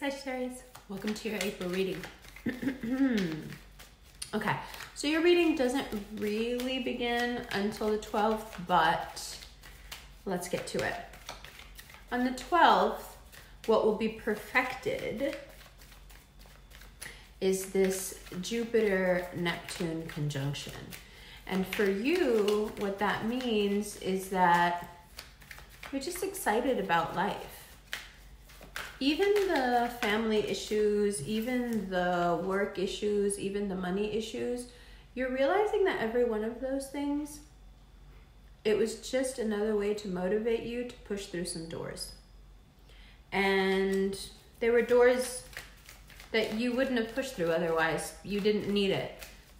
Sagittarius, welcome to your April reading. Okay, so your reading doesn't really begin until the 12th, but let's get to it. On the 12th, what will be perfected is this Jupiter-Neptune conjunction. And for you, what that means is that you're just excited about life. Even the family issues, even the work issues, even the money issues, you're realizing that every one of those things, it was just another way to motivate you to push through some doors. And they were doors that you wouldn't have pushed through otherwise. You didn't need it.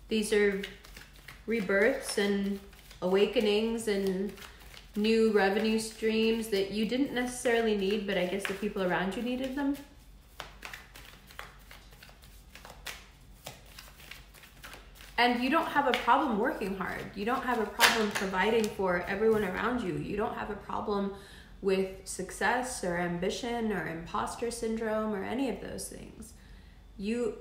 These are rebirths and awakenings and new revenue streams that you didn't necessarily need, but I guess the people around you needed them. And you don't have a problem working hard. You don't have a problem providing for everyone around you. You don't have a problem with success or ambition or imposter syndrome or any of those things. You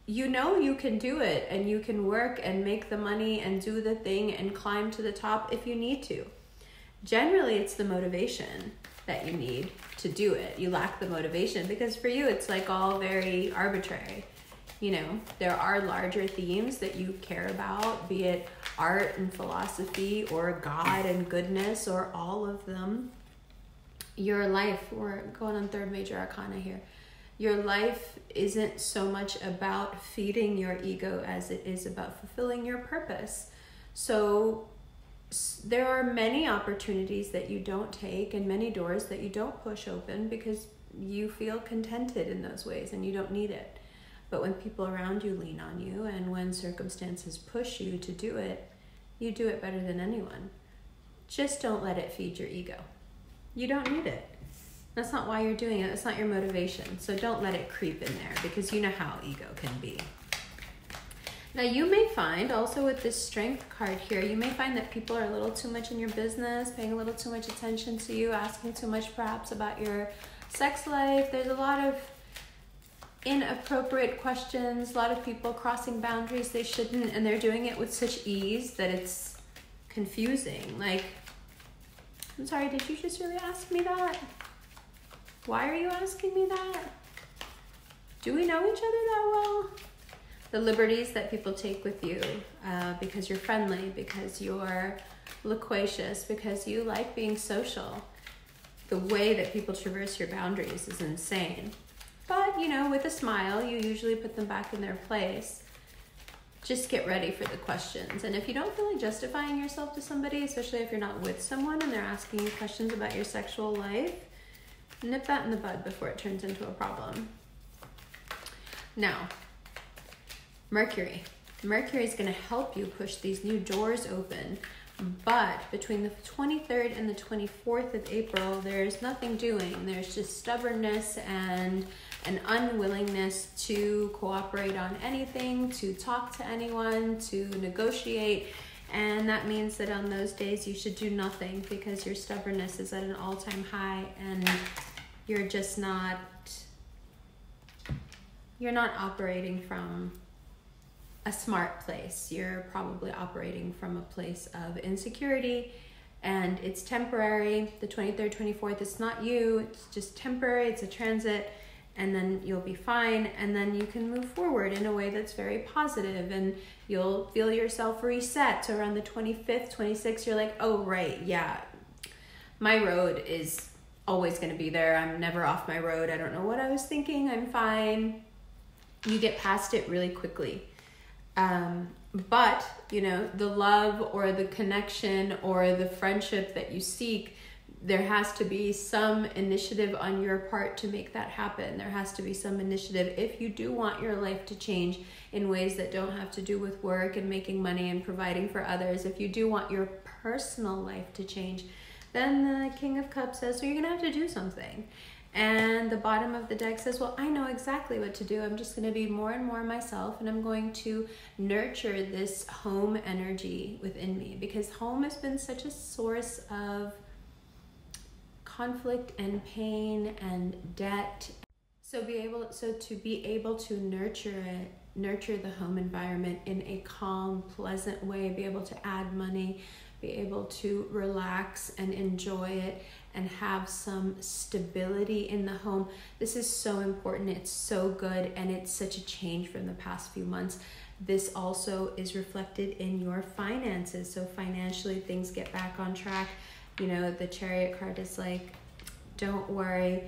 know you can do it, and you can work and make the money and do the thing and climb to the top if you need to. Generally, it's the motivation that you need to do it. You lack the motivation because for you, it's like all very arbitrary. You know, there are larger themes that you care about, be it art and philosophy or God and goodness or all of them. Your life, we're going on third major arcana here. Your life isn't so much about feeding your ego as it is about fulfilling your purpose. So there are many opportunities that you don't take and many doors that you don't push open because you feel contented in those ways and you don't need it. But when people around you lean on you and when circumstances push you to do it, you do it better than anyone. Just don't let it feed your ego. You don't need it. That's not why you're doing it. That's not your motivation. So don't let it creep in there because you know how ego can be. Now you may find also with this strength card here, you may find that people are a little too much in your business, paying a little too much attention to you, asking too much perhaps about your sex life. There's a lot of inappropriate questions, a lot of people crossing boundaries they shouldn't, and they're doing it with such ease that it's confusing. Like, I'm sorry, did you just really ask me that? Why are you asking me that? Do we know each other that well? The liberties that people take with you because you're friendly, because you're loquacious, because you like being social. The way that people traverse your boundaries is insane. But, you know, with a smile, you usually put them back in their place. Just get ready for the questions. And if you don't feel like justifying yourself to somebody, especially if you're not with someone and they're asking you questions about your sexual life, nip that in the bud before it turns into a problem. Now, Mercury. Mercury is going to help you push these new doors open. But between the 23rd and the 24th of April, there's nothing doing. There's just stubbornness and an unwillingness to cooperate on anything, to talk to anyone, to negotiate. And that means that on those days you should do nothing because your stubbornness is at an all-time high and you're just not, you're not operating from a smart place. You're probably operating from a place of insecurity and it's temporary. The 23rd, 24th, it's not you, it's just temporary, it's a transit, and then you'll be fine, and then you can move forward in a way that's very positive and you'll feel yourself reset. Around the 25th, 26th, you're like, oh right, yeah, my road is always going to be there. I'm never off my road. I don't know what I was thinking. I'm fine. You get past it really quickly. But, you know, the love or the connection or the friendship that you seek, there has to be some initiative on your part to make that happen. There has to be some initiative if you do want your life to change in ways that don't have to do with work and making money and providing for others. If you do want your personal life to change, then the King of Cups says, so you're going to have to do something. And the bottom of the deck says, well, I know exactly what to do. I'm just going to be more and more myself, and I'm going to nurture this home energy within me because home has been such a source of conflict and pain and debt. So to be able to nurture the home environment in a calm, pleasant way, be able to add money, be able to relax and enjoy it, and have some stability in the home. This is so important. It's so good, and it's such a change from the past few months. This also is reflected in your finances. So financially, things get back on track. You know, the Chariot card is like, don't worry.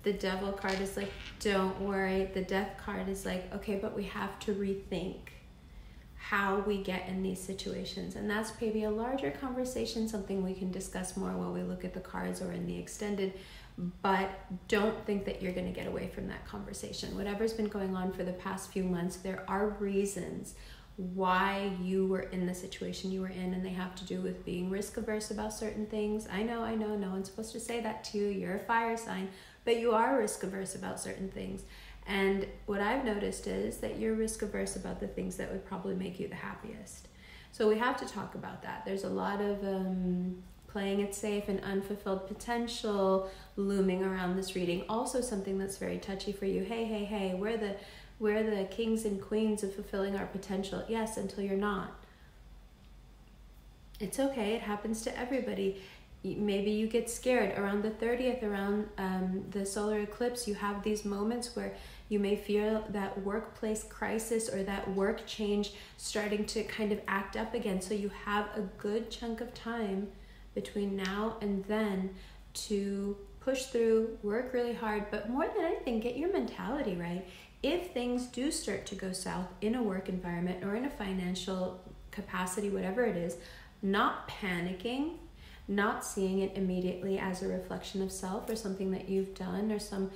The Devil card is like, don't worry. The Death card is like, okay, but we have to rethink how we get in these situations. And that's maybe a larger conversation, something we can discuss more while we look at the cards or in the extended. But don't think that you're going to get away from that conversation. Whatever's been going on for the past few months, there are reasons why you were in the situation you were in, and they have to do with being risk averse about certain things. I know, no one's supposed to say that to you. You're a fire sign, but you are risk averse about certain things. And what I've noticed is that you're risk averse about the things that would probably make you the happiest. So we have to talk about that. There's a lot of playing it safe and unfulfilled potential looming around this reading. Also something that's very touchy for you. Hey, we're the kings and queens of fulfilling our potential. Yes, until you're not. It's okay. It happens to everybody. Maybe you get scared around the 30th, around the solar eclipse. You have these moments where you may feel that workplace crisis or that work change starting to kind of act up again. So you have a good chunk of time between now and then to push through, work really hard, but more than anything, get your mentality right. If things do start to go south in a work environment or in a financial capacity, whatever it is, not panicking, not seeing it immediately as a reflection of self or something that you've done or some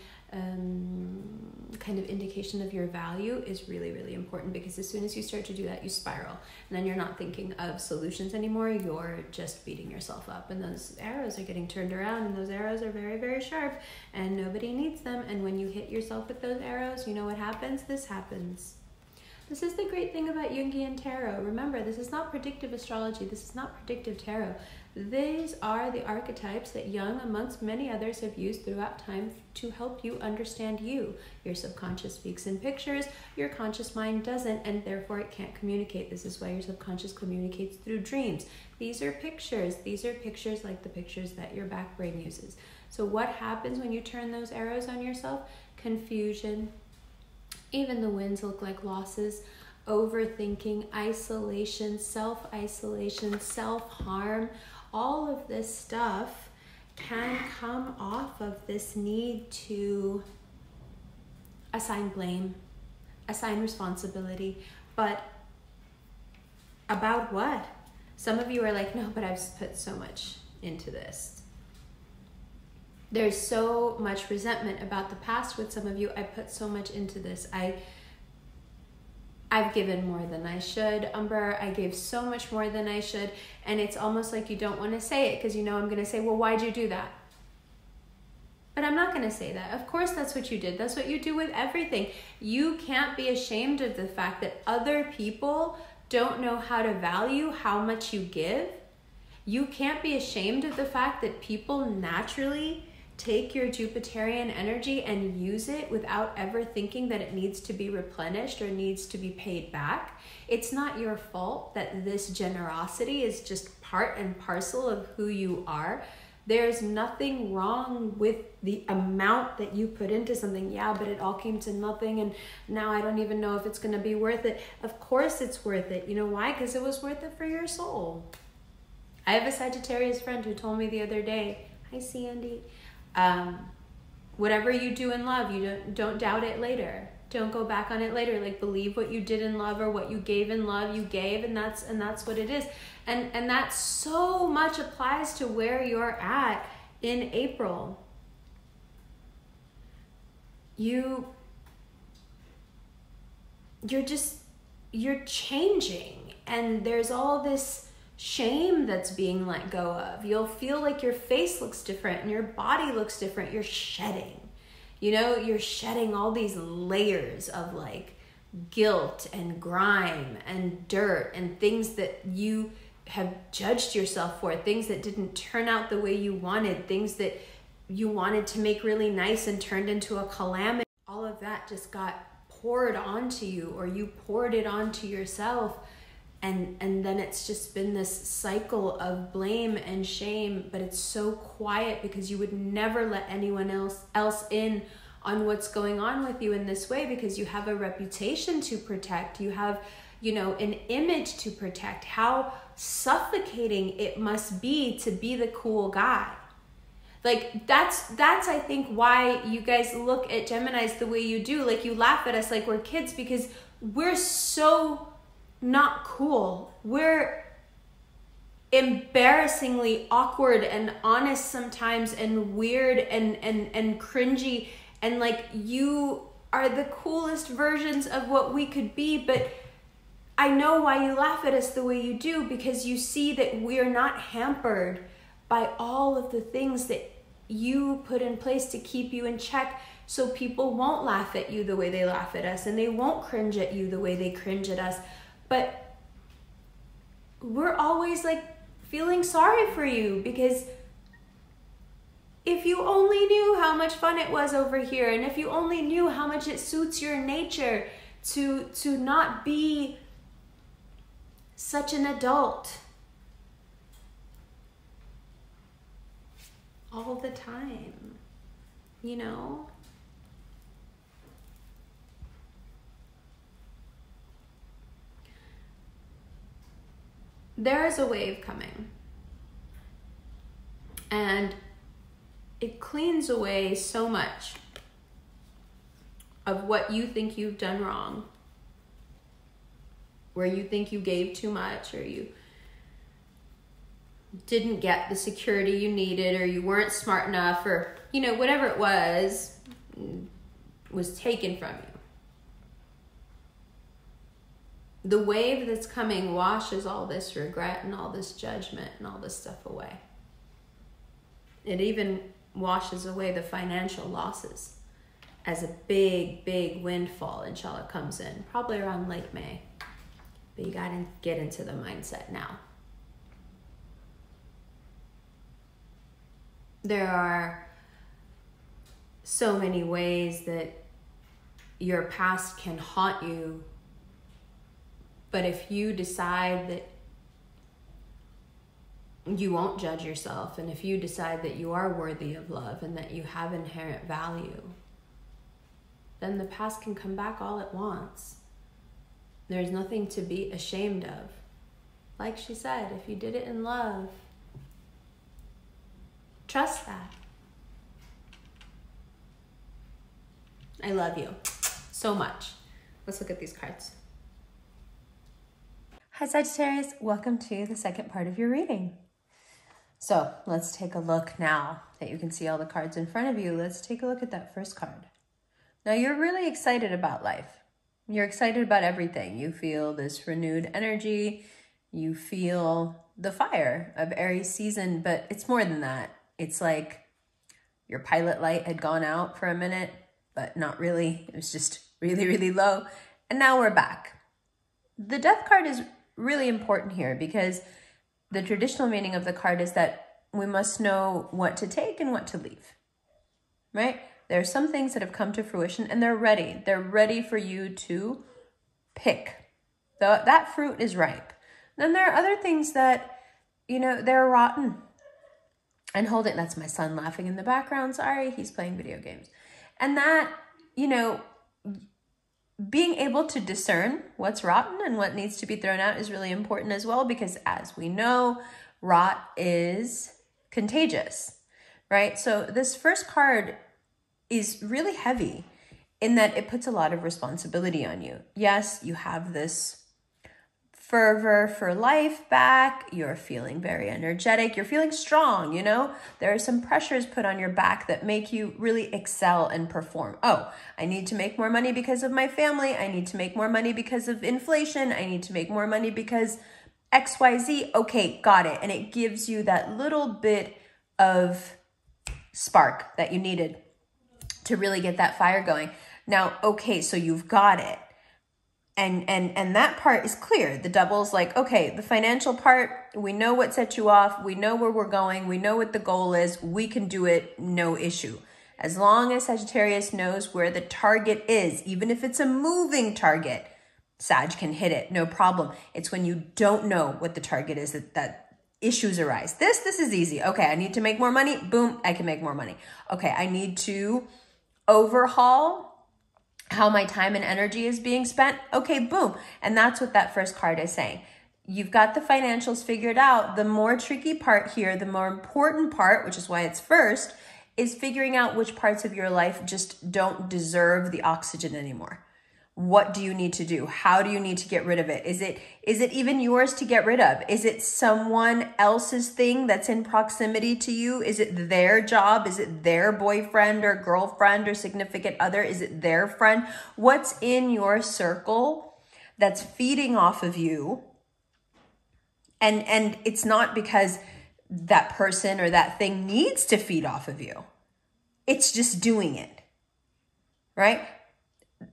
kind of indication of your value is really, really important, because as soon as you start to do that, you spiral, and then you're not thinking of solutions anymore. You're just beating yourself up, and those arrows are getting turned around, and those arrows are very, very sharp, and nobody needs them. And when you hit yourself with those arrows, you know what happens? This happens. This is the great thing about Jungian tarot. Remember, this is not predictive astrology. This is not predictive tarot. These are the archetypes that Jung, amongst many others, have used throughout time to help you understand you. Your subconscious speaks in pictures. Your conscious mind doesn't, and therefore it can't communicate. This is why your subconscious communicates through dreams. These are pictures. These are pictures like the pictures that your back brain uses. So what happens when you turn those arrows on yourself? Confusion. Even the wins look like losses. Overthinking, isolation, self-isolation, self-harm. All of this stuff can come off of this need to assign blame, assign responsibility. But about what? Some of you are like, no, but I've put so much into this. There's so much resentment about the past with some of you. I put so much into this. I've given more than I should. Umber, I gave so much more than I should. And it's almost like you don't want to say it because you know I'm going to say, well, why'd you do that? But I'm not going to say that. Of course, that's what you did. That's what you do with everything. You can't be ashamed of the fact that other people don't know how to value how much you give. You can't be ashamed of the fact that people naturally take your Jupiterian energy and use it without ever thinking that it needs to be replenished or needs to be paid back. It's not your fault that this generosity is just part and parcel of who you are. There's nothing wrong with the amount that you put into something. Yeah, but it all came to nothing, and now I don't even know if it's going to be worth it. Of course it's worth it. You know why? Because it was worth it for your soul. I have a Sagittarius friend who told me the other day, hi Sandy, whatever you do in love, you don't doubt it later. Don't go back on it later. Like, believe what you did in love or what you gave in love, you gave, and that's what it is. And that so much applies to where you're at in April. You're changing, and there's all this shame that's being let go of. You'll feel like your face looks different and your body looks different. You're shedding. You know, you're shedding all these layers of like guilt and grime and dirt and things that you have judged yourself for, things that didn't turn out the way you wanted, things that you wanted to make really nice and turned into a calamity. of that just got poured onto you, or you poured it onto yourself. And then it's just been this cycle of blame and shame, but it's so quiet because you would never let anyone else in on what's going on with you in this way, because you have a reputation to protect. You have, an image to protect. How suffocating it must be to be the cool guy. Like, that's I think why you guys look at Geminis the way you do. Like, you laugh at us like we're kids, because we're so not cool. We're embarrassingly awkward and honest sometimes, and weird and cringy, and like, you are the coolest versions of what we could be. But I know why you laugh at us the way you do, because you see that we're not hampered by all of the things that you put in place to keep you in check, so people won't laugh at you the way they laugh at us, and they won't cringe at you the way they cringe at us. But we're always like feeling sorry for you, because if you only knew how much fun it was over here, and if you only knew how much it suits your nature to not be such an adult all the time, There is a wave coming, and it cleans away so much of what you think you've done wrong, where you think you gave too much, or you didn't get the security you needed, or you weren't smart enough, or, whatever it was taken from you. The wave that's coming washes all this regret and all this judgment and all this stuff away. It even washes away the financial losses as a big, big windfall, inshallah, comes in, probably around late May. But you gotta get into the mindset now. There are so many ways that your past can haunt you, but if you decide that you won't judge yourself, and if you decide that you are worthy of love and that you have inherent value, then the past can come back all at once. There's nothing to be ashamed of. Like she said, if you did it in love, trust that. I love you so much. Let's look at these cards. Hi Sagittarius, welcome to the second part of your reading. So let's take a look now that you can see all the cards in front of you. Let's take a look at that first card. Now you're really excited about life. You're excited about everything. You feel this renewed energy. You feel the fire of Aries season, but it's more than that. It's like your pilot light had gone out for a minute, but not really. It was just really, really low. And now we're back. The Death card is really important here, because the traditional meaning of the card is that we must know what to take and what to leave, right? There are some things that have come to fruition, and they're ready. They're ready for you to pick. That fruit is ripe. Then there are other things that, they're rotten. And hold it, that's my son laughing in the background. Sorry, he's playing video games. And that, being able to discern what's rotten and what needs to be thrown out is really important as well, because as we know, rot is contagious, right? So this first card is really heavy in that it puts a lot of responsibility on you. Yes, you have this fervor for life back. You're feeling very energetic. You're feeling strong, There are some pressures put on your back that make you really excel and perform. Oh, I need to make more money because of my family. I need to make more money because of inflation. I need to make more money because XYZ. Okay, got it. And it gives you that little bit of spark that you needed to really get that fire going. Now, okay, so you've got it. And that part is clear. The Double's like, okay, the financial part, we know what set you off. We know where we're going. We know what the goal is. We can do it, no issue. As long as Sagittarius knows where the target is, even if it's a moving target, Sag can hit it, no problem. It's when you don't know what the target is that issues arise. This is easy. Okay, I need to make more money. Boom, I can make more money. Okay, I need to overhaul how my time and energy is being spent. Okay, boom. And that's what that first card is saying. You've got the financials figured out. The more tricky part here, the more important part, which is why it's first, is figuring out which parts of your life just don't deserve the oxygen anymore. What do you need to do? How do you need to get rid of it? Is it even yours to get rid of? Is it someone else's thing that's in proximity to you? Is it their job? Is it their boyfriend or girlfriend or significant other? Is it their friend? What's in your circle that's feeding off of you? And it's not because that person or that thing needs to feed off of you. It's just doing it, right?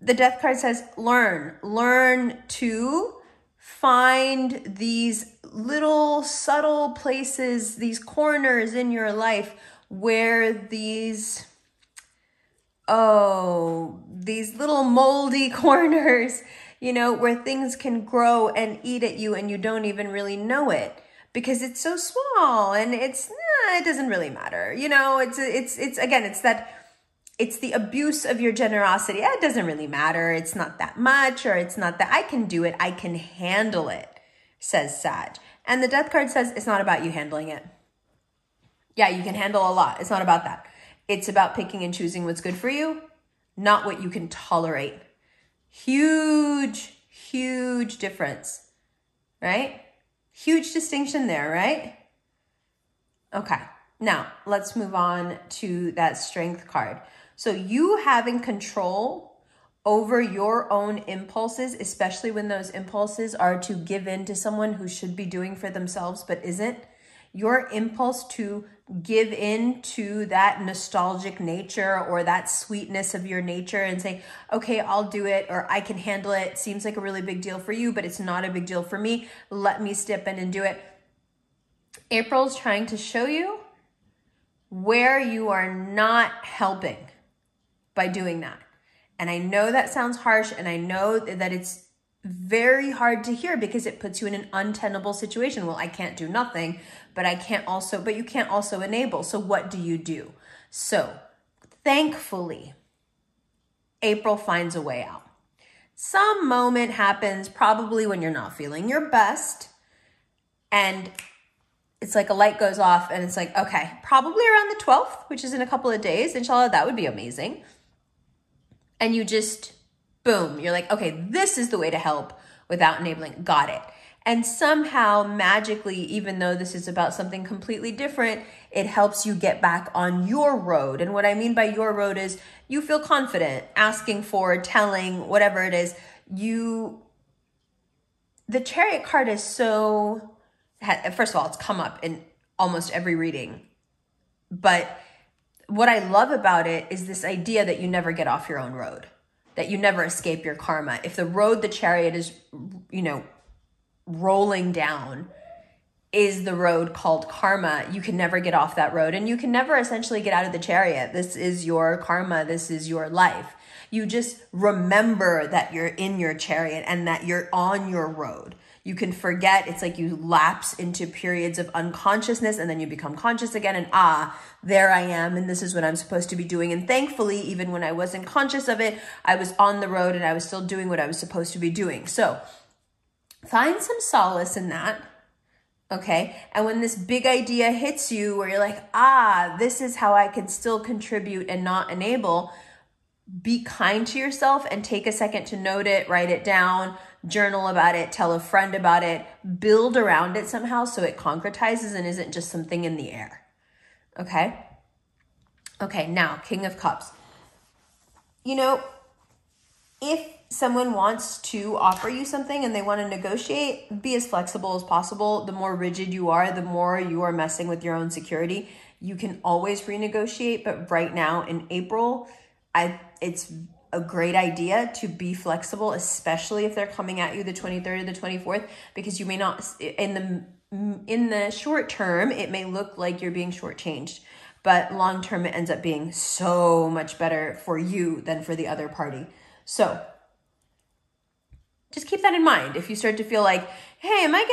The Death card says, learn to find these little subtle places, these corners in your life where these little moldy corners, where things can grow and eat at you and you don't even really know it because it's so small and it doesn't really matter. It's the abuse of your generosity. It doesn't really matter. It's not that much, or it's not that I can do it. I can handle it, says Sag. And the Death card says it's not about you handling it. Yeah, you can handle a lot. It's not about that. It's about picking and choosing what's good for you, not what you can tolerate. Huge, huge difference, right? Huge distinction there, right? Okay, now let's move on to that Strength card. So you having control over your impulses, especially when those impulses are to give in to someone who should be doing for themselves but isn't, your impulse to give in to that nostalgic nature or that sweetness of your nature and say, okay, I'll do it, or I can handle it. Seems like a really big deal for you, but it's not a big deal for me. Let me step in and do it. April's trying to show you where you are not helping by doing that. And I know that sounds harsh, and I know that it's very hard to hear because it puts you in an untenable situation. Well, I can't do nothing, but you can't also enable. So what do you do? So thankfully, April finds a way out. Some moment happens probably when you're not feeling your best, and it's like a light goes off and it's like, okay, probably around the 12th, which is in a couple of days, inshallah, that would be amazing. And you just, boom, you're like, okay, this is the way to help without enabling. Got it. And somehow magically, even though this is about something completely different, it helps you get back on your road. And what I mean by your road is you feel confident, asking for, telling, whatever it is. The Chariot card is so, first of all, it's come up in almost every reading. But what I love about it is this idea that you never get off your own road, that you never escape your karma. If the road the Chariot is, rolling down is the road called karma, you can never get off that road, and you can never essentially get out of the Chariot. This is your karma. This is your life. You just remember that you're in your Chariot and that you're on your road. You can forget. It's like you lapse into periods of unconsciousness and then you become conscious again, and there I am, and this is what I'm supposed to be doing. And thankfully, even when I wasn't conscious of it, I was on the road and I was still doing what I was supposed to be doing. So find some solace in that, okay? And when this big idea hits you where you're like, this is how I can still contribute and not enable, be kind to yourself and take a second to note it, write it down, journal about it, tell a friend about it, build around it somehow so it concretizes and isn't just something in the air, okay? Okay, now, King of Cups. If someone wants to offer you something and they want to negotiate, be as flexible as possible. The more rigid you are, the more you are messing with your own security. You can always renegotiate, but right now in April, it's a great idea to be flexible, especially if they're coming at you the 23rd or the 24th, because you may not, in the short term, it may look like you're being shortchanged. but long-term it ends up being so much better for you than for the other party. So just keep that in mind. If you start to feel like, hey, am I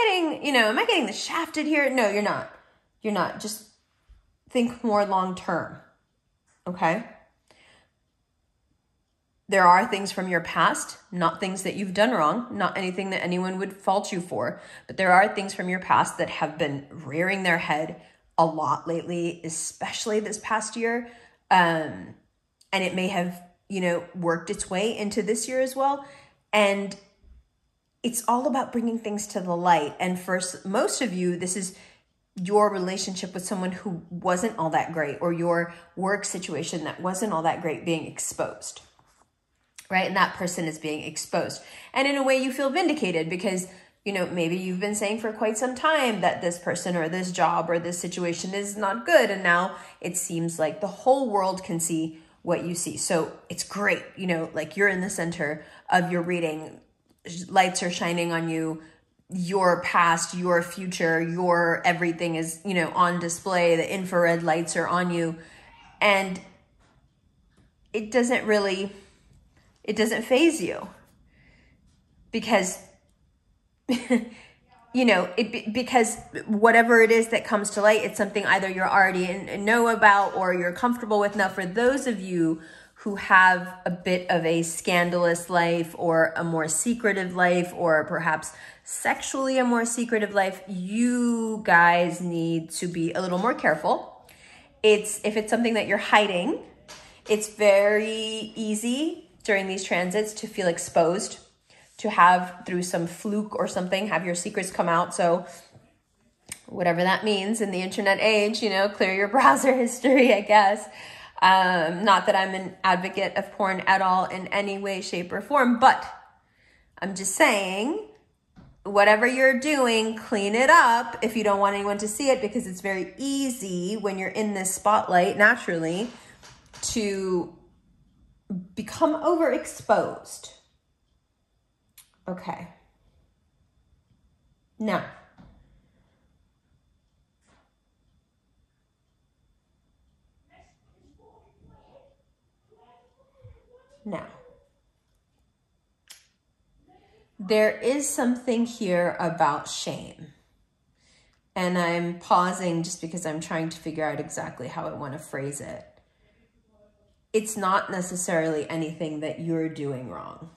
getting the shafted here? No, you're not. You're not. Just think more long-term, okay? There are things from your past, not things that you've done wrong, not anything that anyone would fault you for, but there are things from your past that have been rearing their head a lot lately, especially this past year. And it may have, worked its way into this year as well. And it's all about bringing things to the light. And for most of you, this is your relationship with someone who wasn't all that great, or your work situation that wasn't all that great being exposed, right? And that person is being exposed. And in a way you feel vindicated because, maybe you've been saying for quite some time that this person or this job or this situation is not good. And now it seems like the whole world can see what you see. So it's great, like you're in the center of your reading. Lights are shining on you. Your past, your future, your everything is, on display. The infrared lights are on you. And it doesn't faze you because, because whatever it is that comes to light, it's something either you're already know about or you're comfortable with. Now, for those of you who have a bit of a scandalous life or a more secretive life, or perhaps sexually a more secretive life, you guys need to be a little more careful. If it's something that you're hiding, it's very easy during these transits to feel exposed, to have, through some fluke or something, have your secrets come out. So whatever that means in the internet age, clear your browser history, I guess. Not that I'm an advocate of porn at all in any way, shape, or form, but I'm just saying, whatever you're doing, clean it up if you don't want anyone to see it, because it's very easy when you're in this spotlight naturally to become overexposed. Okay. Now, there is something here about shame. And I'm pausing just because I'm trying to figure out exactly how I want to phrase it. It's not necessarily anything that you're doing wrong.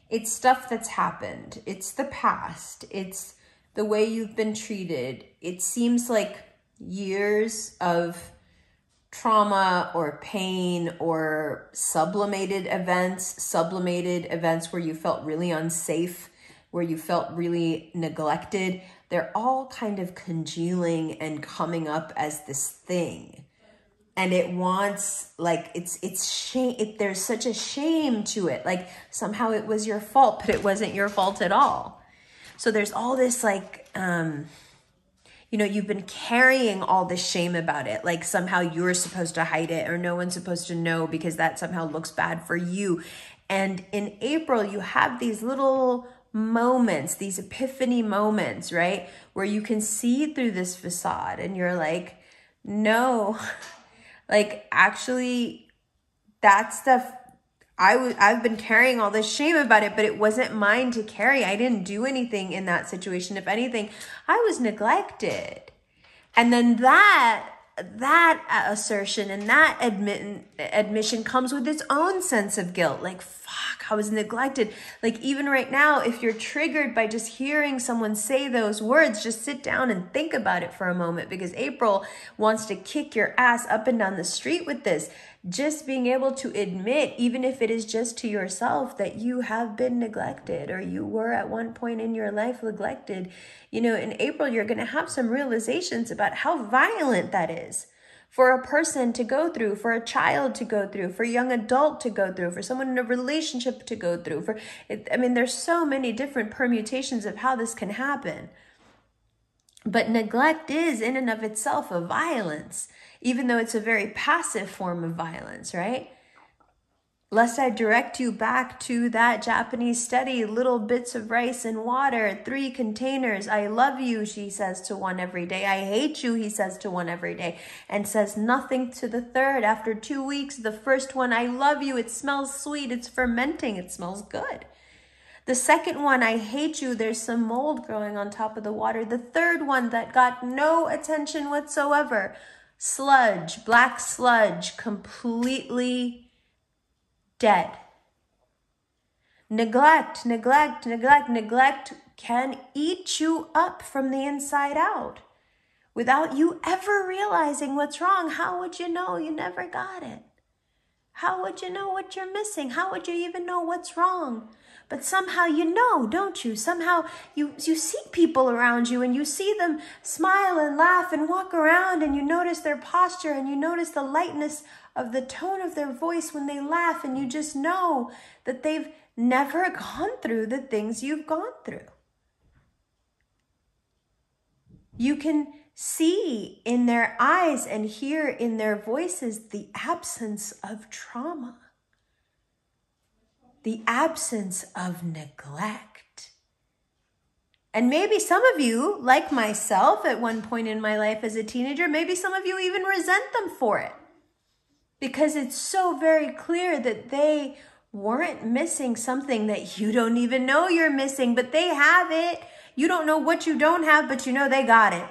It's stuff that's happened. It's the past. It's the way you've been treated. It seems like years of trauma or pain or sublimated events where you felt really unsafe, where you felt really neglected. They're all kind of congealing and coming up as this thing. And it wants, like, it's shame. There's such a shame to it. Like somehow it was your fault, but it wasn't your fault at all. So there's all this like, you've been carrying all this shame about it. Like somehow you're supposed to hide it or no one's supposed to know because that somehow looks bad for you. And in April, you have these little moments, these epiphany moments, right? Where you can see through this facade and you're like, no, like actually that stuff, I've been carrying all this shame about it, but it wasn't mine to carry. I didn't do anything in that situation. If anything, I was neglected. And then that assertion and that admission comes with its own sense of guilt. Like, fuck, I was neglected. Like even right now, if you're triggered by just hearing someone say those words, just sit down and think about it for a moment, because April wants to kick your ass up and down the street with this. Just being able to admit, even if it is just to yourself, that you have been neglected or you were at one point in your life neglected. In April, you're going to have some realizations about how violent that is for a person to go through, for a child to go through, for a young adult to go through, for someone in a relationship to go through. There's so many different permutations of how this can happen. But neglect is in and of itself a violence, even though it's a very passive form of violence, right? Lest I direct you back to that Japanese study, little bits of rice and water, 3 containers. I love you, she says to one every day. I hate you, he says to one every day, and says nothing to the third. After 2 weeks, the first one, I love you. It smells sweet. It's fermenting. It smells good. The second one, I hate you. There's some mold growing on top of the water. The third one that got no attention whatsoever, sludge, black sludge, completely dead. Neglect, neglect, neglect, neglect can eat you up from the inside out. Without you ever realizing what's wrong, how would you know you never got it? How would you know what you're missing? How would you even know what's wrong? But somehow you know, don't you? Somehow you see people around you and you see them smile and laugh and walk around, and you notice their posture and you notice the lightness of the tone of their voice when they laugh, and you just know that they've never gone through the things you've gone through. You can see in their eyes and hear in their voices the absence of trauma, the absence of neglect. And maybe some of you, like myself at one point in my life as a teenager, maybe some of you even resent them for it, because it's so very clear that they weren't missing something that you don't even know you're missing, but they have it. You don't know what you don't have, but you know they got it.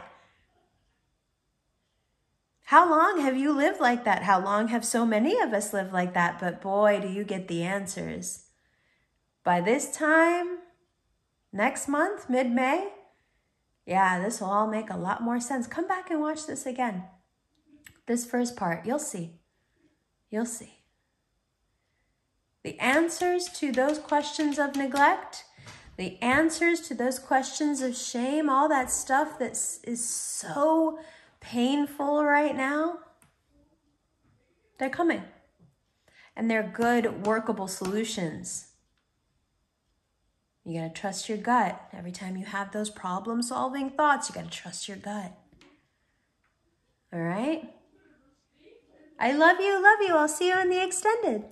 How long have you lived like that? How long have so many of us lived like that? But boy, do you get the answers. By this time, next month, mid-May, yeah, this will all make a lot more sense. Come back and watch this again. This first part, you'll see. You'll see. The answers to those questions of neglect, the answers to those questions of shame, all that stuff that is so painful right now, they're coming. And they're good, workable solutions. You got to trust your gut. Every time you have those problem-solving thoughts, you got to trust your gut. All right? I love you, love you. I'll see you in the extended.